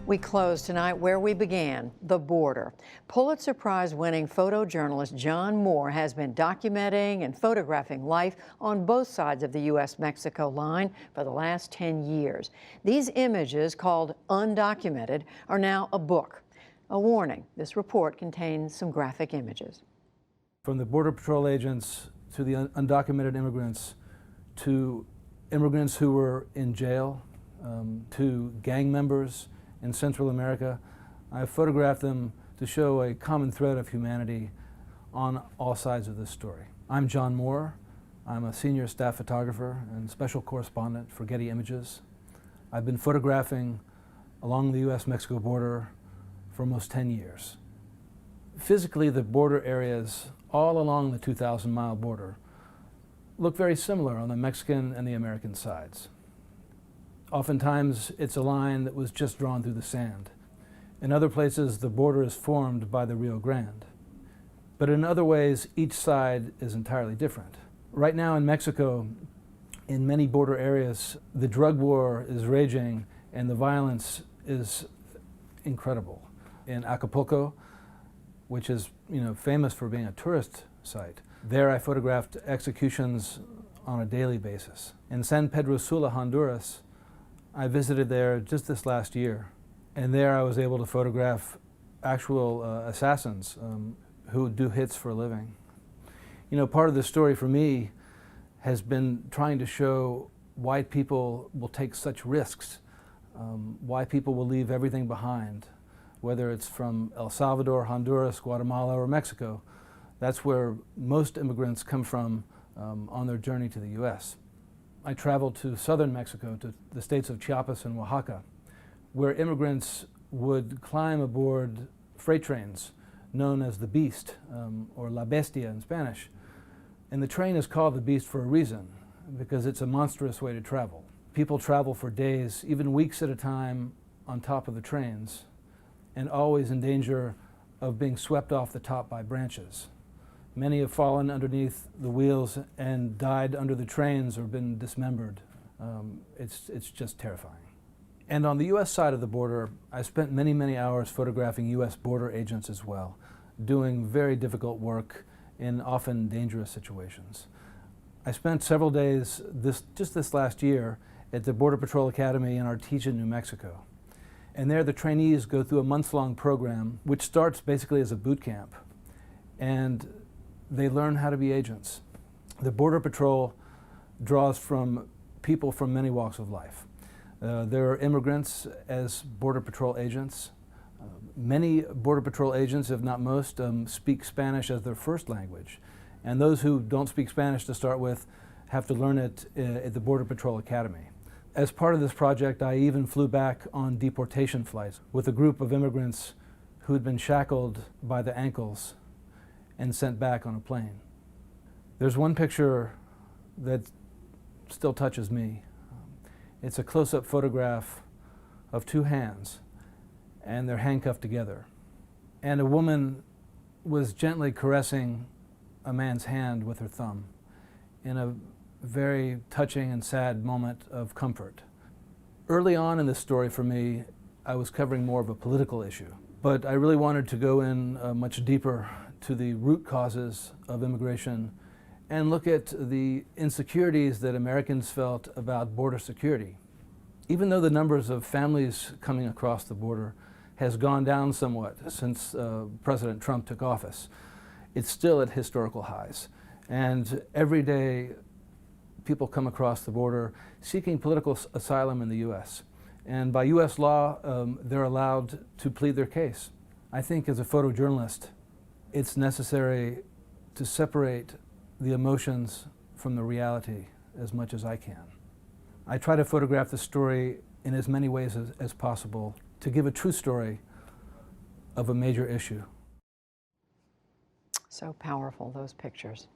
We close tonight where we began, the border. Pulitzer Prize-winning photojournalist John Moore has been documenting and photographing life on both sides of the U.S. Mexico line for the last 10 years. These images, called Undocumented, are now a book. A warning, this report contains some graphic images. From the Border Patrol agents to the undocumented immigrants, to immigrants who were in jail, to gang members in Central America, I've photographed them to show a common thread of humanity on all sides of this story. I'm John Moore. I'm a senior staff photographer and special correspondent for Getty Images. I've been photographing along the U.S. Mexico border for almost 10 years. Physically, the border areas all along the 2,000-mile border look very similar on the Mexican and the American sides. Oftentimes, it's a line that was just drawn through the sand. In other places, the border is formed by the Rio Grande. But in other ways, each side is entirely different. Right now in Mexico, in many border areas, the drug war is raging and the violence is incredible. In Acapulco, which is famous for being a tourist site, there I photographed executions on a daily basis. In San Pedro Sula, Honduras, I visited there just this last year, and there I was able to photograph actual assassins who do hits for a living. Part of the story for me has been trying to show why people will take such risks, why people will leave everything behind, whether it's from El Salvador, Honduras, Guatemala, or Mexico. That's where most immigrants come from on their journey to the U.S. I traveled to southern Mexico, to the states of Chiapas and Oaxaca, where immigrants would climb aboard freight trains known as the Beast, or La Bestia in Spanish. And the train is called the Beast for a reason, because it's a monstrous way to travel. People travel for days, even weeks at a time, on top of the trains, and always in danger of being swept off the top by branches. Many have fallen underneath the wheels and died under the trains or been dismembered. It's just terrifying. And on the U.S. side of the border, I spent many, many hours photographing U.S. border agents as well, doing very difficult work in often dangerous situations. I spent several days just this last year at the Border Patrol Academy in Artesia, New Mexico. And there the trainees go through a month-long program which starts basically as a boot camp. And they learn how to be agents. The Border Patrol draws from people from many walks of life. There are immigrants as Border Patrol agents. Many Border Patrol agents, if not most, speak Spanish as their first language. And those who don't speak Spanish to start with have to learn it at the Border Patrol Academy. As part of this project, I even flew back on deportation flights with a group of immigrants who had been shackled by the ankles and sent back on a plane. There's one picture that still touches me. It's a close-up photograph of two hands, and they're handcuffed together. And a woman was gently caressing a man's hand with her thumb in a very touching and sad moment of comfort. Early on in this story for me, I was covering more of a political issue, but I really wanted to go in much deeper to the root causes of immigration and look at the insecurities that Americans felt about border security. Even though the numbers of families coming across the border has gone down somewhat since President Trump took office, it's still at historical highs. And every day people come across the border seeking political asylum in the U.S. And by U.S. law, they're allowed to plead their case. I think as a photojournalist, it's necessary to separate the emotions from the reality as much as I can. I try to photograph the story in as many ways as possible to give a true story of a major issue. So powerful, those pictures.